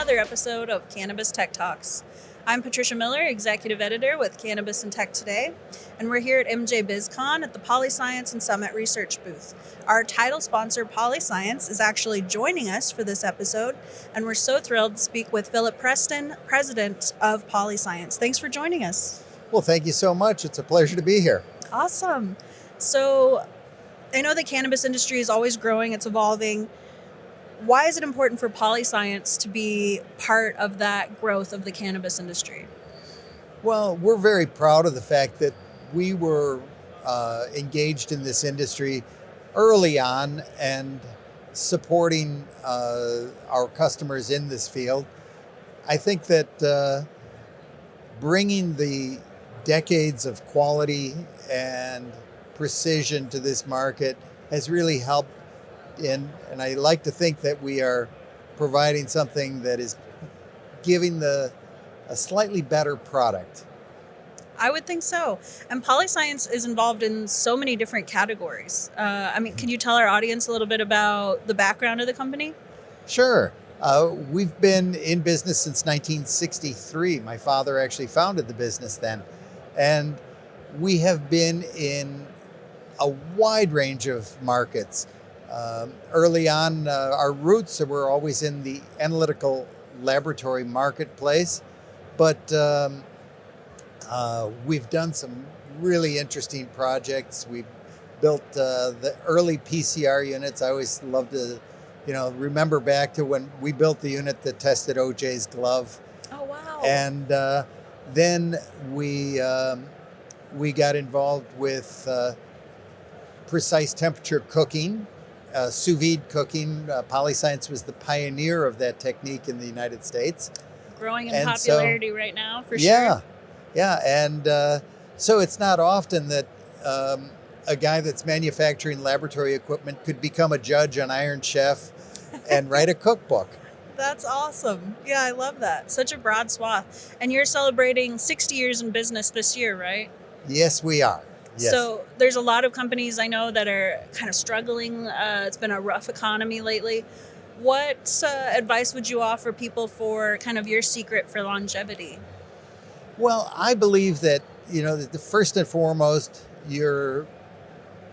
another episode of Cannabis Tech Talks. I'm Patricia Miller, Executive Editor with Cannabis and Tech Today, and we're here at MJBizCon at the Polyscience and Summit Research booth. Our title sponsor, Polyscience, is actually joining us for this episode, and we're so thrilled to speak with Philip Preston, President of Polyscience. Thanks for joining us. Well, thank you so much. It's a pleasure to be here. Awesome. So, I know the cannabis industry is always growing, it's evolving. Why is it important for Polyscience to be part of that growth of the cannabis industry? Well, we're very proud of the fact that we were engaged in this industry early on and supporting our customers in this field. I think that bringing the decades of quality and precision to this market has really helped. And I like to think that we are providing something that is giving a slightly better product. I would think so. And Polyscience is involved in so many different categories. Can you tell our audience a little bit about the background of the company? Sure. We've been in business since 1963. My father actually founded the business then. And we have been in a wide range of markets. Early on, our roots were always in the analytical laboratory marketplace, but we've done some really interesting projects. We built the early PCR units. I always love to, remember back to when we built the unit that tested OJ's glove. Oh, wow. And then we got involved with precise temperature cooking. Sous vide cooking. Polyscience was the pioneer of that technique in the United States. Growing in popularity right now, for sure. Yeah. And so it's not often that a guy that's manufacturing laboratory equipment could become a judge on Iron Chef and write a cookbook. That's awesome. Yeah, I love that. Such a broad swath. And you're celebrating 60 years in business this year, right? Yes, we are. Yes. So there's a lot of companies I know that are kind of struggling. It's been a rough economy lately. What advice would you offer people for kind of your secret for longevity? Well, I believe that, the first and foremost, you're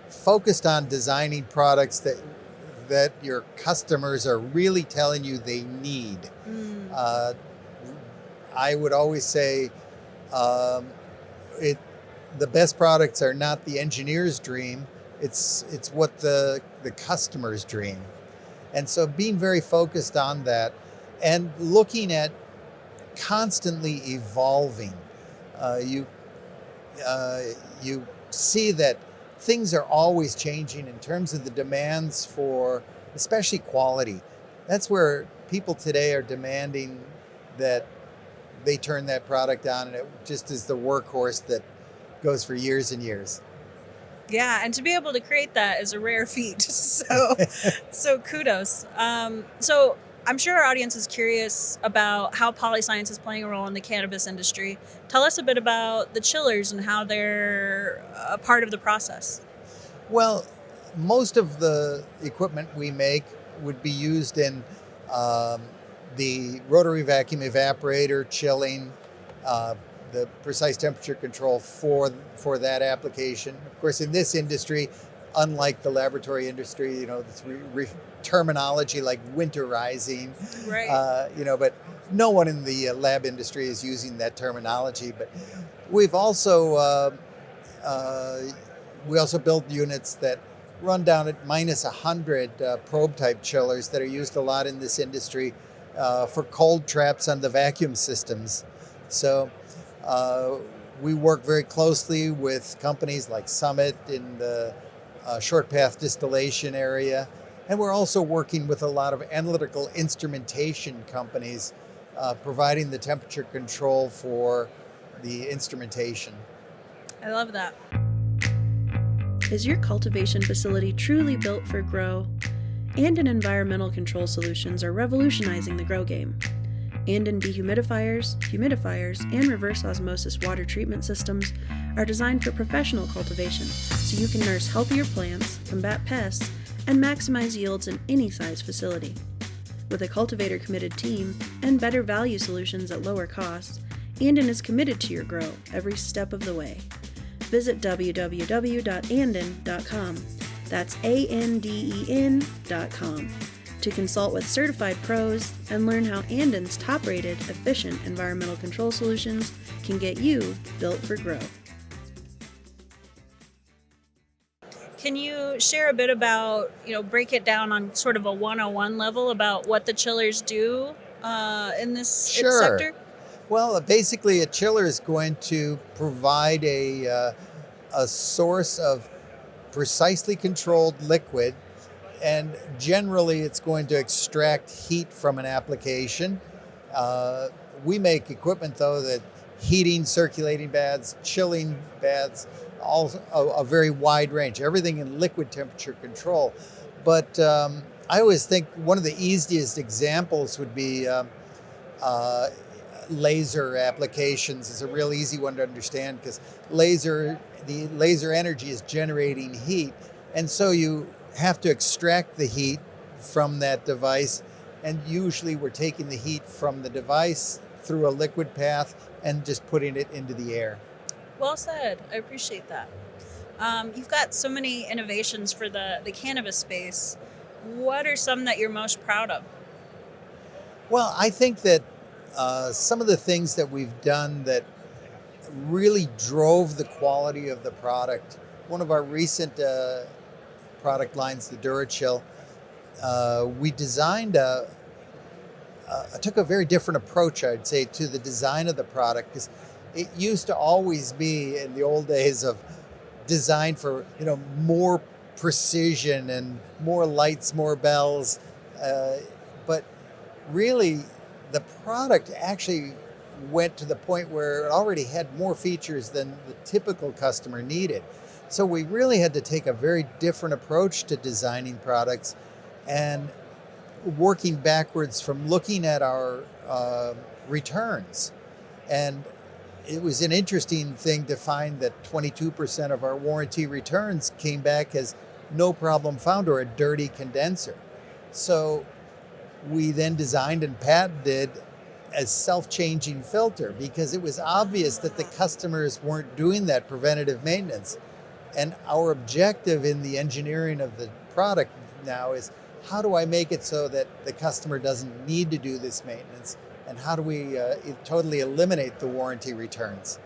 focused on designing products that your customers are really telling you they need. I would always say the best products are not the engineer's dream, it's what the customer's dream. And so being very focused on that and looking at constantly evolving, you see that things are always changing in terms of the demands for especially quality. That's where people today are demanding that they turn that product on, and it just is the workhorse that goes for years and years. Yeah, and to be able to create that is a rare feat. So kudos. So I'm sure our audience is curious about how Polyscience is playing a role in the cannabis industry. Tell us a bit about the chillers and how they're a part of the process. Well, most of the equipment we make would be used in the rotary vacuum evaporator, chilling, the precise temperature control for that application. Of course, in this industry, unlike the laboratory industry, terminology like winterizing, right? But no one in the lab industry is using that terminology. But we've also built units that run down at minus 100 probe type chillers that are used a lot in this industry for cold traps on the vacuum systems. So we work very closely with companies like Summit in the short path distillation area. And we're also working with a lot of analytical instrumentation companies providing the temperature control for the instrumentation. I love that. Is your cultivation facility truly built for grow? Andon Environmental Control Solutions are revolutionizing the grow game. Andon dehumidifiers, humidifiers, and reverse osmosis water treatment systems are designed for professional cultivation, so you can nurse healthier plants, combat pests, and maximize yields in any size facility. With a cultivator-committed team and better value solutions at lower costs, Andon is committed to your grow every step of the way. Visit www.andon.com. That's ANDEN.com to consult with certified pros and learn how Andon's top-rated, efficient environmental control solutions can get you built for grow. Can you share a bit about, break it down on sort of a 101 level about what the chillers do in this sector? Well, basically a chiller is going to provide a source of precisely controlled liquid, and generally it's going to extract heat from an application. We make equipment, though, that heating, circulating baths, chilling baths, all a very wide range, everything in liquid temperature control. But I always think one of the easiest examples would be laser applications. Is a real easy one to understand because the laser energy is generating heat, and so you have to extract the heat from that device, and usually we're taking the heat from the device through a liquid path and just putting it into the air. Well said. I appreciate that. You've got so many innovations for the cannabis space. What are some that you're most proud of? Well, I think that some of the things that we've done that really drove the quality of the product, one of our recent product lines, the DuraChill, we designed took a very different approach, I'd say, to the design of the product, because it used to always be in the old days of design for more precision and more lights, more bells, but really the product actually went to the point where it already had more features than the typical customer needed. So we really had to take a very different approach to designing products and working backwards from looking at our returns. And it was an interesting thing to find that 22% of our warranty returns came back as no problem found or a dirty condenser. So we then designed and patented a self-changing filter because it was obvious that the customers weren't doing that preventative maintenance. And our objective in the engineering of the product now is, how do I make it so that the customer doesn't need to do this maintenance? And how do we totally eliminate the warranty returns?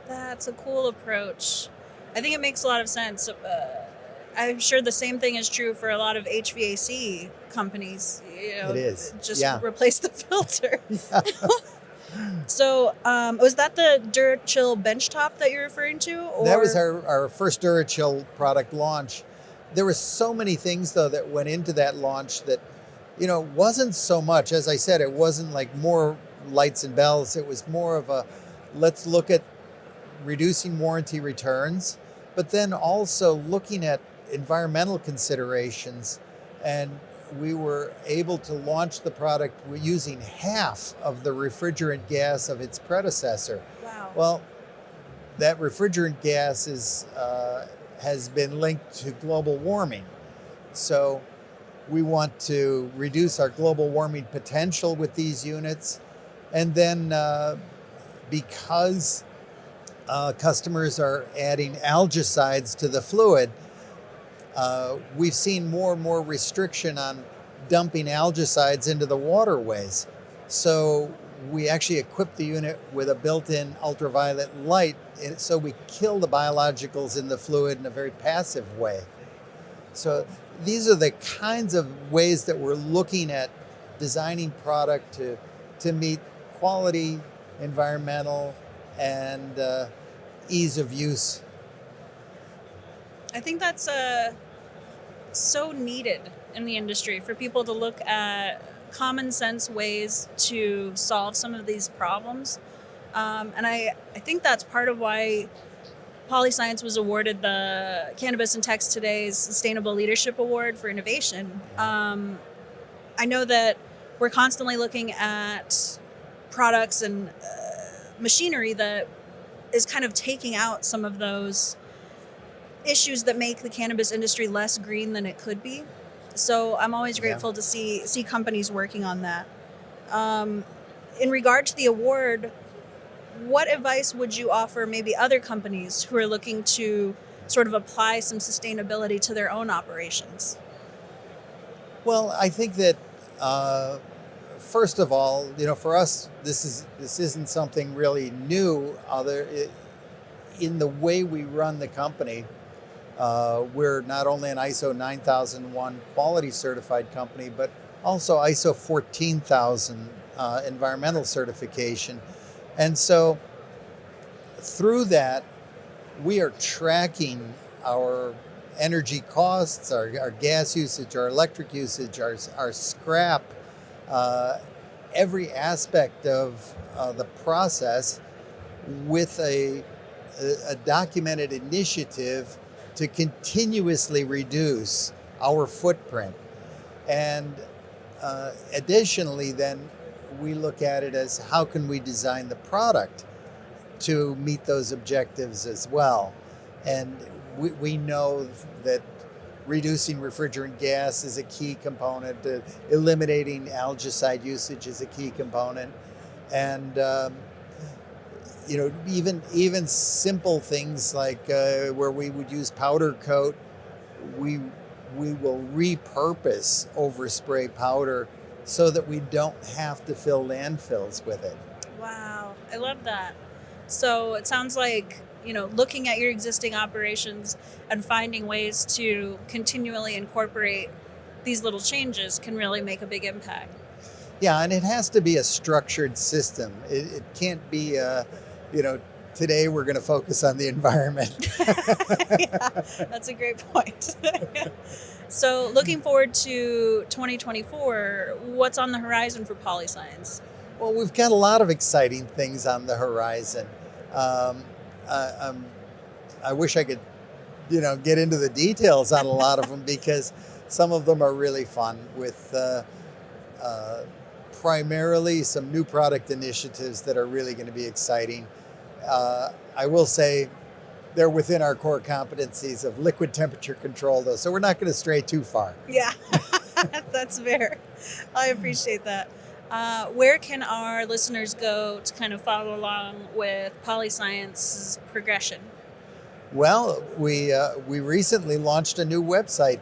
That's a cool approach. I think it makes a lot of sense. I'm sure the same thing is true for a lot of HVAC companies. It is. Just replace the filter. So was that the DuraChill benchtop that you're referring to? Or? That was our first DuraChill product launch. There were so many things, though, that went into that launch that, wasn't so much. As I said, it wasn't like more lights and bells. It was more of a, let's look at reducing warranty returns, but then also looking at environmental considerations. And we were able to launch the product using half of the refrigerant gas of its predecessor. Wow. Well, that refrigerant gas has been linked to global warming. So we want to reduce our global warming potential with these units. And then because customers are adding algicides to the fluid, we've seen more and more restriction on dumping algicides into the waterways. So we actually equipped the unit with a built-in ultraviolet light, so we kill the biologicals in the fluid in a very passive way. So these are the kinds of ways that we're looking at designing product to meet quality, environmental, and ease of use. I think that's so needed in the industry for people to look at common sense ways to solve some of these problems. And I think that's part of why Polyscience was awarded the Cannabis and Tech's Today's Sustainable Leadership Award for Innovation. I know that we're constantly looking at products and machinery that is kind of taking out some of those issues that make the cannabis industry less green than it could be. So I'm always grateful to see companies working on that. In regard to the award, what advice would you offer maybe other companies who are looking to sort of apply some sustainability to their own operations? Well, I think that first of all, for us, this isn't something really new. In the way we run the company, we're not only an ISO 9001 quality certified company, but also ISO 14000 environmental certification. And so through that, we are tracking our energy costs, our gas usage, our electric usage, our scrap, every aspect of the process with a documented initiative to continuously reduce our footprint. And additionally, then we look at it as how can we design the product to meet those objectives as well. And we know that reducing refrigerant gas is a key component, eliminating algicide usage is a key component, and even simple things like where we would use powder coat, we will repurpose overspray powder so that we don't have to fill landfills with it. Wow, I love that. So it sounds like, looking at your existing operations and finding ways to continually incorporate these little changes can really make a big impact. Yeah, and it has to be a structured system. It can't be, today we're going to focus on the environment. Yeah, that's a great point. So looking forward to 2024, what's on the horizon for Polyscience? Well, we've got a lot of exciting things on the horizon. I wish I could, get into the details on a lot of them because some of them are really fun with primarily some new product initiatives that are really going to be exciting. I will say they're within our core competencies of liquid temperature control, though, so we're not going to stray too far. Yeah, that's fair. I appreciate that. Where can our listeners go to kind of follow along with Polyscience's progression? Well, we recently launched a new website,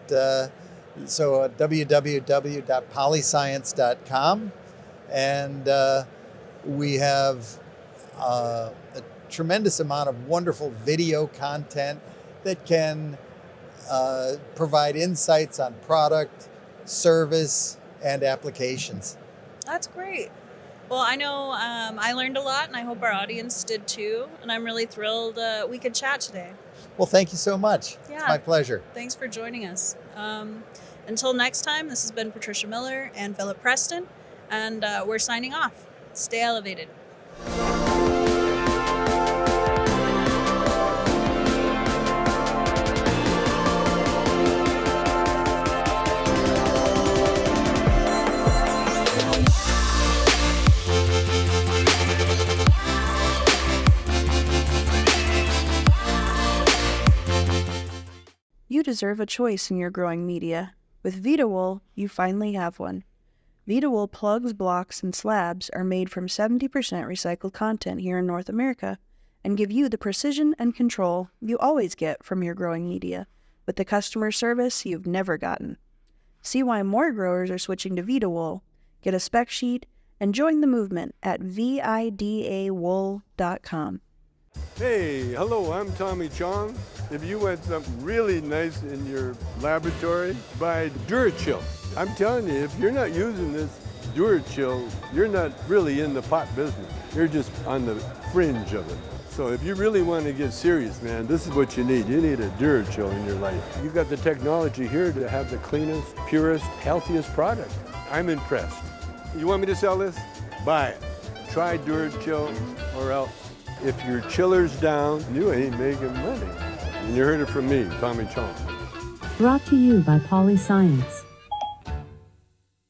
so www.polyscience.com, and we have a tremendous amount of wonderful video content that can provide insights on product, service, and applications. That's great. Well, I know I learned a lot, and I hope our audience did too. And I'm really thrilled we could chat today. Well, thank you so much. Yeah. It's my pleasure. Thanks for joining us. Until next time, this has been Patricia Miller and Philip Preston, and we're signing off. Stay elevated. You deserve a choice in your growing media. With VitaWool, you finally have one. VitaWool plugs, blocks, and slabs are made from 70% recycled content here in North America and give you the precision and control you always get from your growing media, with the customer service you've never gotten. See why more growers are switching to VitaWool. Get a spec sheet and join the movement at vidawool.com. Hey, hello, I'm Tommy Chong. If you want something really nice in your laboratory, buy DuraChill. I'm telling you, if you're not using this DuraChill, you're not really in the pot business. You're just on the fringe of it. So if you really want to get serious, man, this is what you need. You need a DuraChill in your life. You got the technology here to have the cleanest, purest, healthiest product. I'm impressed. You want me to sell this? Buy it. Try DuraChill or else. If your chiller's down, you ain't making money. And you heard it from me, Tommy Chong. Brought to you by Polyscience.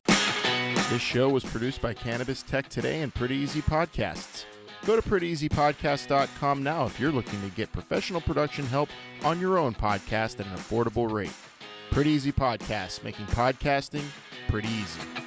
This show was produced by Cannabis Tech Today and Pretty Easy Podcasts. Go to prettyeasypodcast.com now if you're looking to get professional production help on your own podcast at an affordable rate. Pretty Easy Podcast, making podcasting pretty easy.